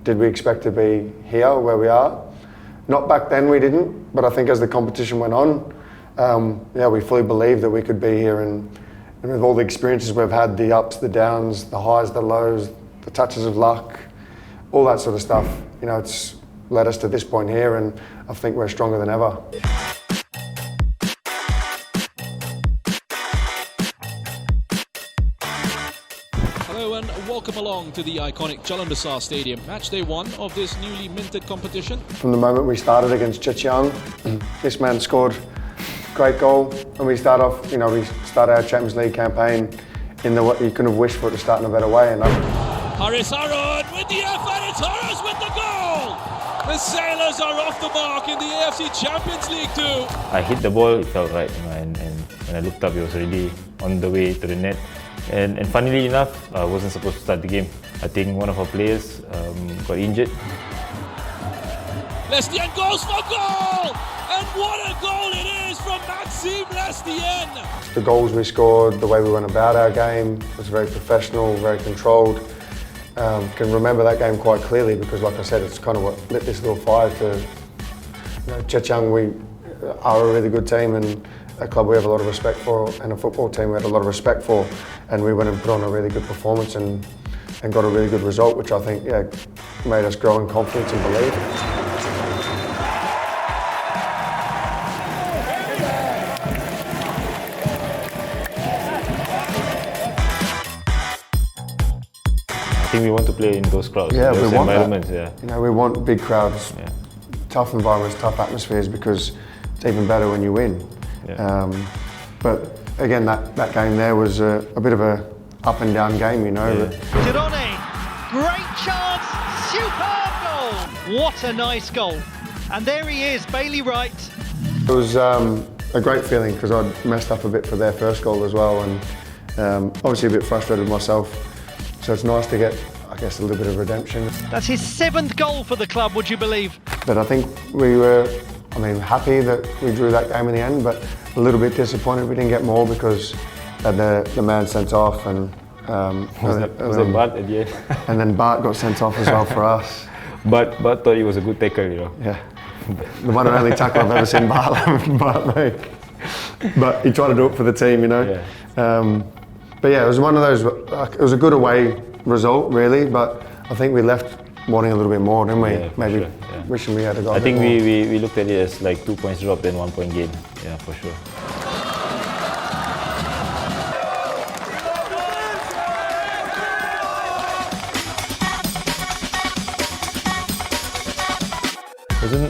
did we expect to be here where we are? Not back then, we didn't, but I think as the competition went on, we fully believed that we could be here, and with all the experiences we've had, the ups, the downs, the highs, the lows, the touches of luck, all that sort of stuff, it's led us to this point here, and I think we're stronger than ever. Hello and welcome along to the iconic Jalan Besar Stadium, match day 1 of this newly minted competition. From the moment we started against Zhejiang, this man scored a great goal, and we start off, we start our Champions League campaign in the way you couldn't have wished for it to start in a better way. Haris Harun with the effort, it's Haris with the goal! The Sailors are off the mark in the AFC Champions League too. I hit the ball, it felt right, and when I looked up, it was already on the way to the net. And funnily enough, I wasn't supposed to start the game. I think one of our players got injured. Lestienne goes for goal! And what a goal it is from Maxime Lestienne! The goals we scored, the way we went about our game was very professional, very controlled. Can remember that game quite clearly because, like I said, it's kind of what lit this little fire to Zhejiang. We are a really good team and a club we have a lot of respect for, and a football team we had a lot of respect for, and we went and put on a really good performance and got a really good result, which I think made us grow in confidence and believe. I think we want to play in those crowds, those we want environments. That. We want big crowds, tough environments, tough atmospheres, because it's even better when you win. But again, that game there was a bit of a up and down game, Girone, great chance, superb goal! What a nice goal. And there he is, Bailey Wright. It was a great feeling because I'd messed up a bit for their first goal as well, and obviously a bit frustrated myself. So it's nice to get, I guess, a little bit of redemption. That's his 7th goal for the club, would you believe? But I think we were, happy that we drew that game in the end, but a little bit disappointed we didn't get more because the man sent off, and was it Bart at the end? And then Bart got sent off as well for us. Bart thought he was a good tackle, Yeah, the one and only tackle I've ever seen Bart make. But he tried to do it for the team, But yeah, it was one of those, it was a good away result, really, but I think we left wanting a little bit more, didn't we? Yeah, maybe sure, wishing we had got I think more. we looked at it as like 2 points drop, then 1 point gain. Yeah, for sure.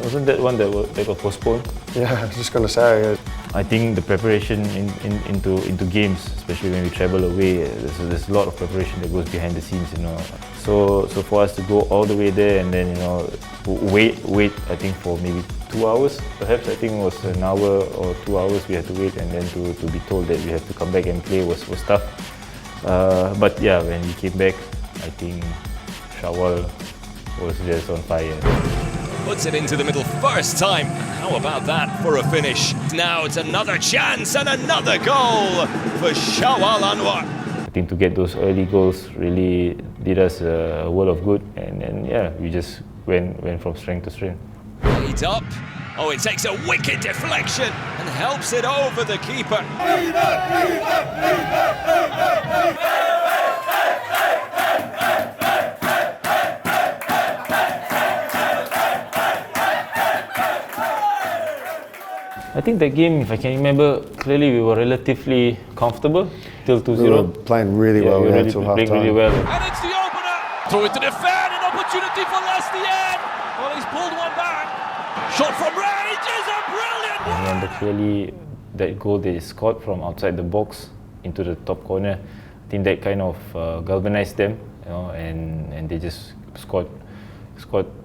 Wasn't that one that got postponed? Yeah, I was just going to say. I think the preparation into games, especially when we travel away, there's a lot of preparation that goes behind the scenes, So for us to go all the way there and then wait, I think for maybe 2 hours, perhaps. I think it was an hour or 2 hours we had to wait, and then to be told that we have to come back and play was tough. But yeah, when we came back, I think Shawwal was just on fire. Puts it into the middle first time. How about that for a finish? Now it's another chance and another goal for Shawwal Anwar. I think to get those early goals really did us a world of good, and we just went from strength to strength. Leads up. Oh, it takes a wicked deflection and helps it over the keeper. I think that game, if I can remember clearly, we were relatively comfortable till 2-0. We were playing really well until half-time. Really well. And it's the opener! Throw it to defend, an opportunity for Lestienne! Well, he's pulled one back. Shot from range is a brilliant one! I remember clearly that goal they scored from outside the box into the top corner. I think that kind of galvanized them, and they just scored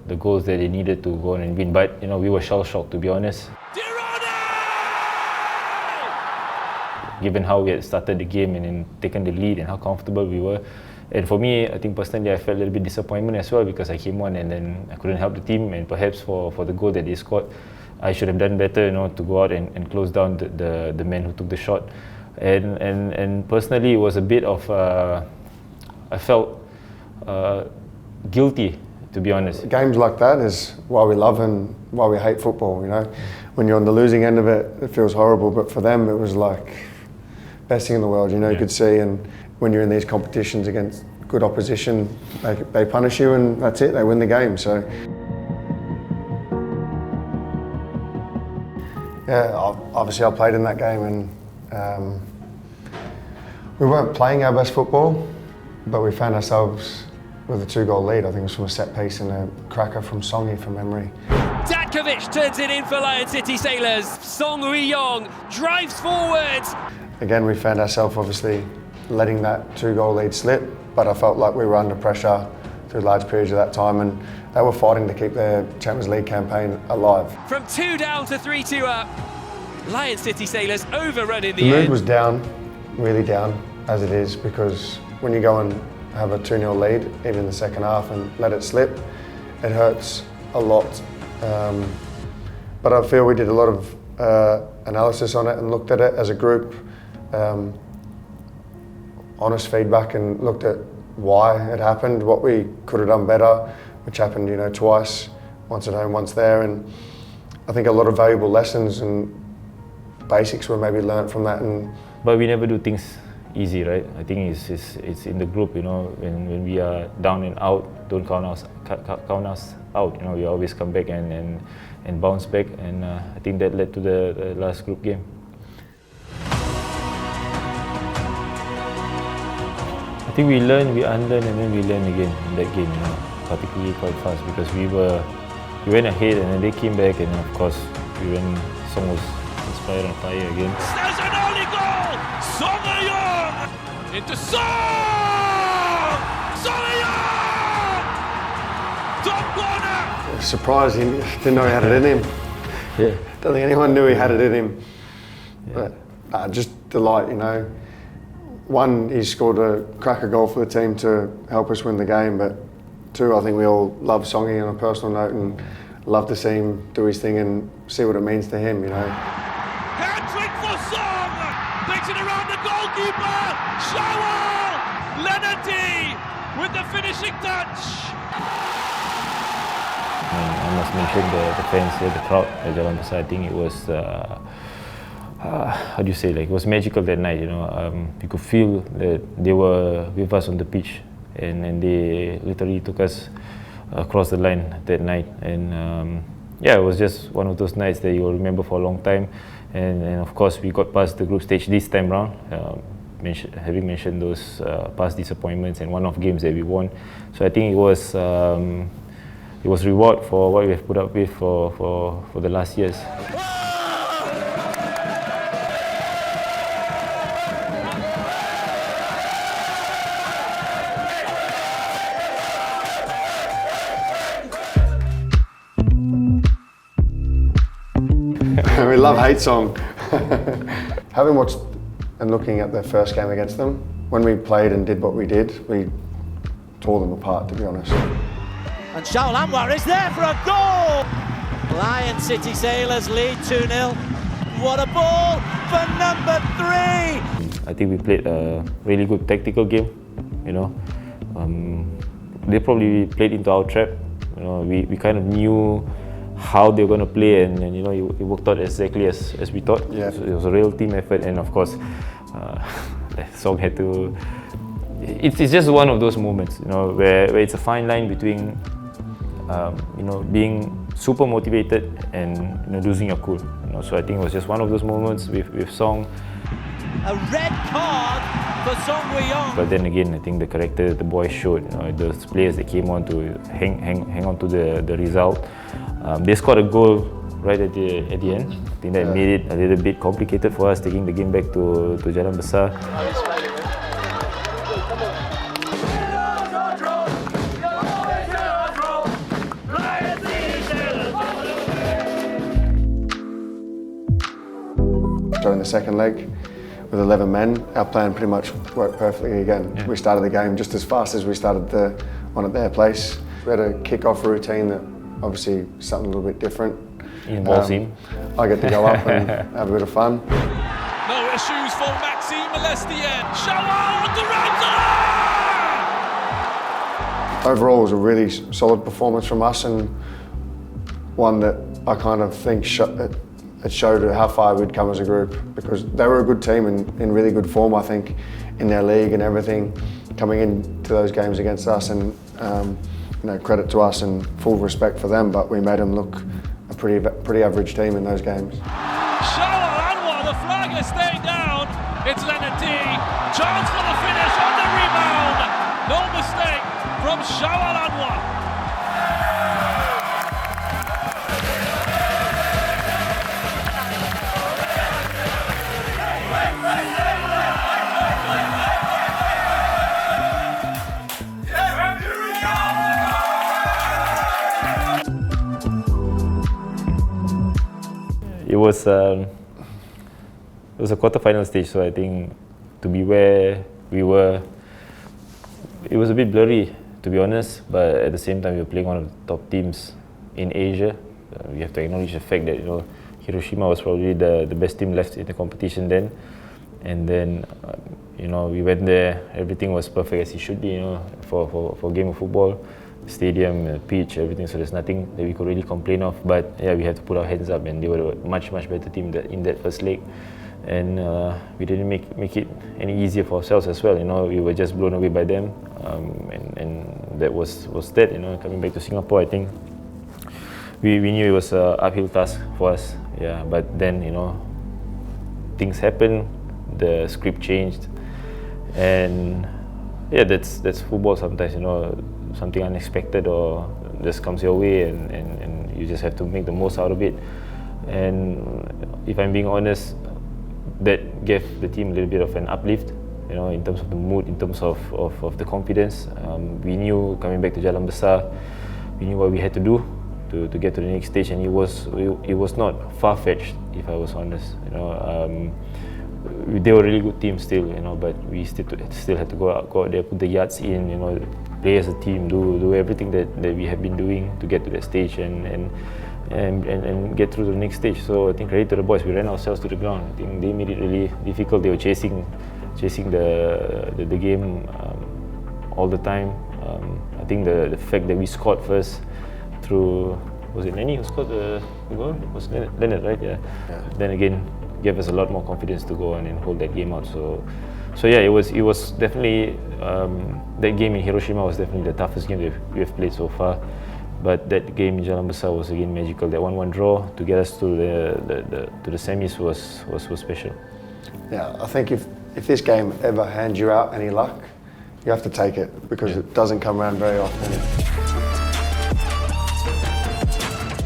the goals that they needed to go on and win. But we were shell-shocked, to be honest. Given how we had started the game and then taken the lead and how comfortable we were. And for me, I think personally I felt a little bit disappointment as well because I came on and then I couldn't help the team, and perhaps for the goal that they scored, I should have done better, to go out and close down the man who took the shot. And personally, it was a bit of I felt guilty to be honest. Games like that is why we love and why we hate football, you know. When you're on the losing end of it, it feels horrible, but for them it was like best thing in the world, you know, you could see. And when you're in these competitions against good opposition, they punish you and that's it, they win the game. So yeah, obviously I played in that game and we weren't playing our best football, but we found ourselves with a 2-goal lead. I think it was from a set piece and a cracker from Songy from memory. Datkovic turns it in for Lion City Sailors. Song Ui-yong drives forward. Again, we found ourselves obviously letting that 2-goal lead slip, but I felt like we were under pressure through large periods of that time and they were fighting to keep their Champions League campaign alive. From 2 down to 3-2 up, Lion City Sailors overrun in The the mood end. was down, really down, as it is, because when you go and have a 2-0 lead, even in the second half, and let it slip, it hurts a lot. But I feel we did a lot of analysis on it and looked at it as a group, honest feedback, and looked at why it happened, what we could have done better, which happened, you know, twice, once at home, once there. And I think a lot of valuable lessons and basics were maybe learnt from that. But we never do things easy, right? I think it's in the group, you know, when we are down and out, don't count us out, you know, we always come back and bounce back, and I think that led to the last group game. I think we learn, we unlearn, and then we learn again in that game, you know, particularly quite fast, because we went ahead and then they came back, and of course Song was inspired on fire again. There's an early goal! Song Ui-yong! Into Song! Song Ui-yong! Top corner! Surprised he didn't know he had it in him. Yeah. Don't think anyone knew he had it in him. Yeah. But just delight, you know. One, he scored a cracker goal for the team to help us win the game, but two, I think we all love Songy on a personal note and love to see him do his thing and see what it means to him, you know. Hat-trick for Song! Takes it around the goalkeeper! Shawal! Lenardi with the finishing touch! I must mention the fans here, the crowd at Jalan Besar. I think it was, how do you say, like, it was magical that night, you know. You could feel that they were with us on the pitch, and they literally took us across the line that night. And yeah, it was just one of those nights that you'll remember for a long time. And of course, we got past the group stage this time round, having mentioned those past disappointments and one-off games that we won. So I think it was reward for what we have put up with for the last years. We love hate Song. Having watched and looking at the first game against them, when we played and did what we did, we tore them apart, to be honest. And Shaul Anwar is there for a goal! Lion City Sailors lead 2-0. What a ball for number 3! I think we played a really good tactical game, you know. They probably played into our trap. You know, we kind of knew how they were going to play, and you know, it worked out exactly as we thought. Yeah. It was a real team effort, and of course, Song had to. It's just one of those moments, you know, where it's a fine line between, you know, being super motivated and, you know, losing your cool. You know, so I think it was just one of those moments with Song. A red card for Song Ui-yong. But then again, I think the character the boys showed, you know, those players that came on to hang on to the result. They scored a goal right at the end. I think that made it a little bit complicated for us taking the game back to Jalan Besar. During the second leg, with 11 men, our plan pretty much worked perfectly again. Yeah. We started the game just as fast as we started the one at their place. We had a kick-off routine that obviously something a little bit different. Involves him. I get to go up and have a bit of fun. No issues for Maxime Lestienne. Shawal to Ramsey! overall, it was a really solid performance from us, and one that I kind of think it showed how far we'd come as a group, because they were a good team and in really good form, I think, in their league and everything, coming into those games against us, and credit to us and full respect for them, but we made them look a pretty average team in those games. Shawal Anwar, the flag is staying down. It's Leonard D. Chance for the finish on the rebound. No mistake from Shawal Anwar. It was a quarter-final stage, so I think to be where we were, it was a bit blurry, to be honest. But at the same time, we were playing one of the top teams in Asia. We have to acknowledge the fact that Hiroshima was probably the best team left in the competition then. And then we went there. Everything was perfect as it should be, for a game of football. Stadium, pitch, everything, so there's nothing that we could really complain of. But yeah, we had to put our hands up, and they were a much better team in that first leg, and we didn't make it any easier for ourselves as well. We were just blown away by them, and that was that. Coming back to Singapore, I think we knew it was an uphill task for us. Yeah, but then things happened, the script changed, and yeah, that's football sometimes. Something unexpected or just comes your way, and you just have to make the most out of it. And if I'm being honest, that gave the team a little bit of an uplift, in terms of the mood, in terms of the confidence. We knew coming back to Jalan Besar, we knew what we had to do to get to the next stage, and it was not far-fetched, if I was honest. They were a really good team still, but we still had to go out there, put the yards in, play as a team, do everything that we have been doing to get to that stage and get through to the next stage. So I think credit to the boys, we ran ourselves to the ground. I think they made it really difficult. They were chasing the game all the time. I think the fact that we scored first through, was it Lenny who scored the goal? It was Leonard, right? Yeah. Then again, gave us a lot more confidence to go on and hold that game out. So yeah, it was definitely that game in Hiroshima was definitely the toughest game that we have played so far. But that game in Jalan Besar was again magical. That 1-1 draw to get us to the semis was special. Yeah, I think if this game ever hands you out any luck, you have to take it, because it doesn't come around very often.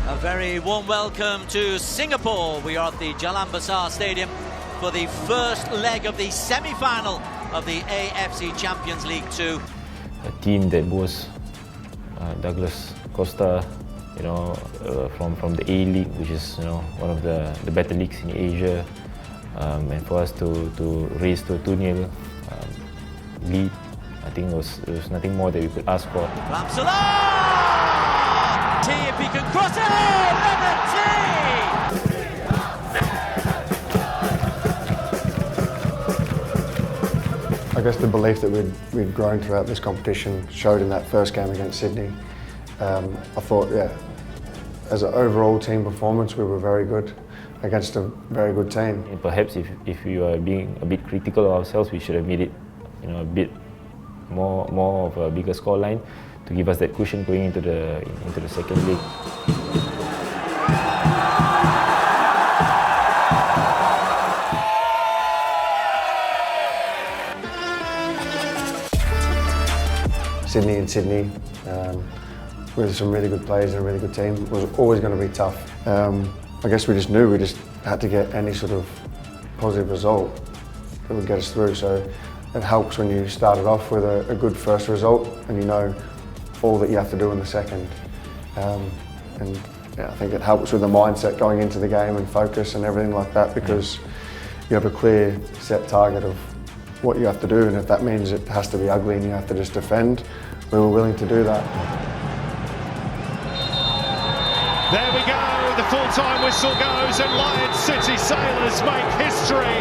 A very warm welcome to Singapore. We are at the Jalan Besar Stadium for the first leg of the semi-final of the AFC Champions League 2. A team that boasts Douglas Costa, from the A-League, which is one of the better leagues in Asia, and for us to race to a 2-0 lead, I think it was nothing more that we could ask for. Ramsalah! T, if he can cross it! Leonard T! I guess the belief that we'd grown throughout this competition showed in that first game against Sydney. I thought, as an overall team performance, we were very good against a very good team. And perhaps if we were being a bit critical of ourselves, we should have made it, a bit more of a bigger scoreline to give us that cushion going into the second leg. Sydney, with some really good players and a really good team, was always going to be tough. I guess we just knew we just had to get any sort of positive result that would get us through. So it helps when you started off with a good first result and you know all that you have to do in the second. And I think it helps with the mindset going into the game and focus and everything like that, because you have a clear set target of what you have to do, and if that means it has to be ugly and you have to just defend, we were willing to do that. There we go, the full-time whistle goes and Lions City Sailors make history.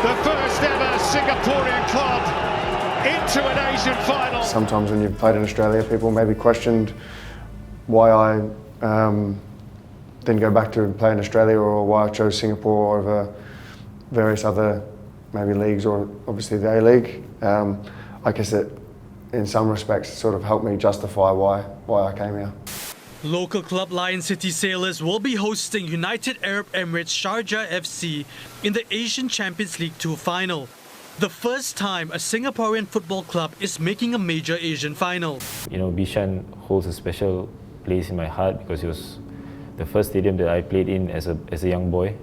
The first ever Singaporean club into an Asian final. Sometimes when you've played in Australia, people maybe questioned why I didn't go back to play in Australia, or why I chose Singapore over various other maybe leagues, or obviously the A-League. I guess it, in some respects, sort of helped me justify why I came here. Local club Lion City Sailors will be hosting United Arab Emirates Sharjah FC in the Asian Champions League 2 final. The first time a Singaporean football club is making a major Asian final. You know, Bishan holds a special place in my heart because it was the first stadium that I played in as a young boy,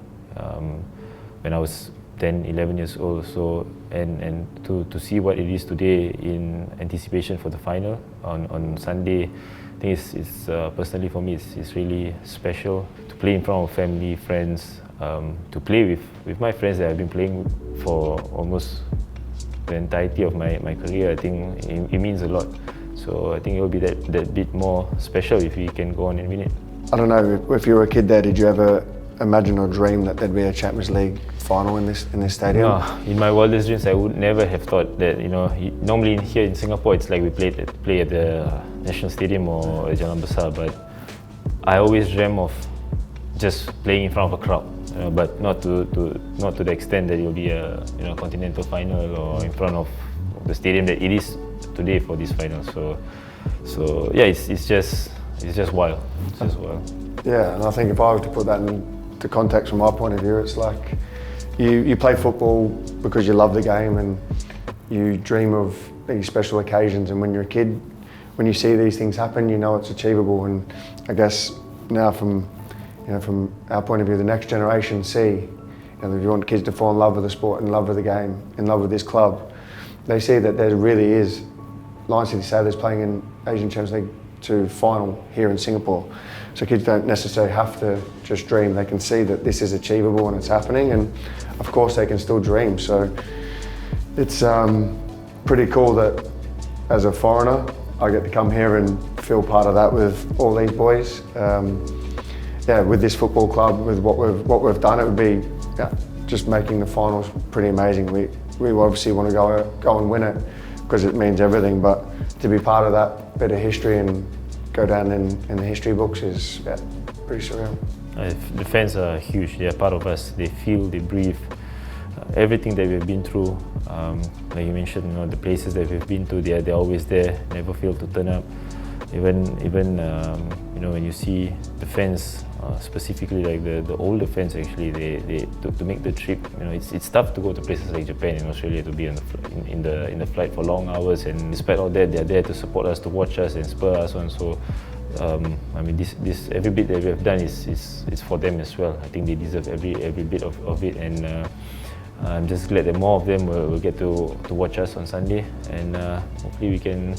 when I was 10, 11 years old. So, and to see what it is today in anticipation for the final on Sunday, I think it's personally for me, it's really special to play in front of family, friends, to play with my friends that I've been playing for almost the entirety of my career. I think it means a lot. So I think it will be that bit more special if we can go on and win it. I don't know, if you were a kid there, did you ever imagine or dream that there'd be a Champions League final in this stadium? No, in my wildest dreams, I would never have thought that. You know, normally here in Singapore, it's like we play at the National Stadium or Jalan Besar, but I always dream of just playing in front of a crowd, you know, but not to the extent that it will be a continental final or in front of the stadium that it is today for this final. So yeah, it's just wild. It's just wild. Yeah, and I think if I were to put that into context from my point of view, it's like you play football because you love the game and you dream of these special occasions, and when you're a kid, when you see these things happen, you know it's achievable. And I guess now from our point of view, the next generation see, if you want kids to fall in love with the sport, in love with the game, in love with this club, they see that there really is Lion City Sailors playing in Asian Champions League 2 final here in Singapore. So kids don't necessarily have to just dream, they can see that this is achievable and it's happening, and of course they can still dream. So it's pretty cool that as a foreigner I get to come here and feel part of that with all these boys. Yeah, with this football club, with what we've done, it would be just making the finals pretty amazing. We obviously want to go and win it because it means everything, but to be part of that bit of history and go down in the history books is pretty surreal. The fans are huge. They are part of us. They feel, they breathe everything that we've been through. Like you mentioned, the places that we've been to, they're always there. Never fail to turn up. Even when you see the fans, specifically like the older fans, actually, they to make the trip. It's tough to go to places like Japan and Australia to be in the flight for long hours, and despite all that, they're there to support us, to watch us and spur us on. So this every bit that we have done is for them as well. I think they deserve every bit of it, and I'm just glad that more of them will get to watch us on Sunday, and hopefully we can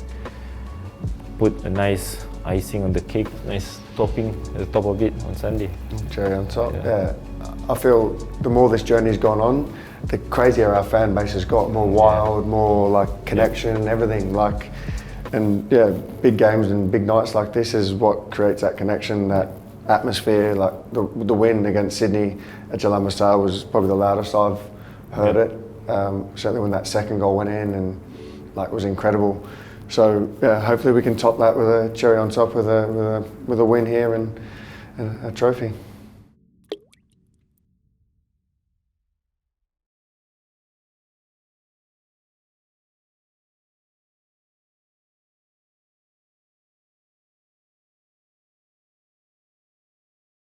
put a nice icing on the cake, nice topping at the top of it on Sunday. Cherry on top, yeah. I feel the more this journey's gone on, the crazier our fan base has got, more wild, more like connection and everything. And big games and big nights like this is what creates that connection, that atmosphere. Like the win against Sydney at Jalan Besar was probably the loudest I've heard it. Certainly when that second goal went in, and it was incredible. So yeah, hopefully we can top that with a cherry on top with a win here and a trophy.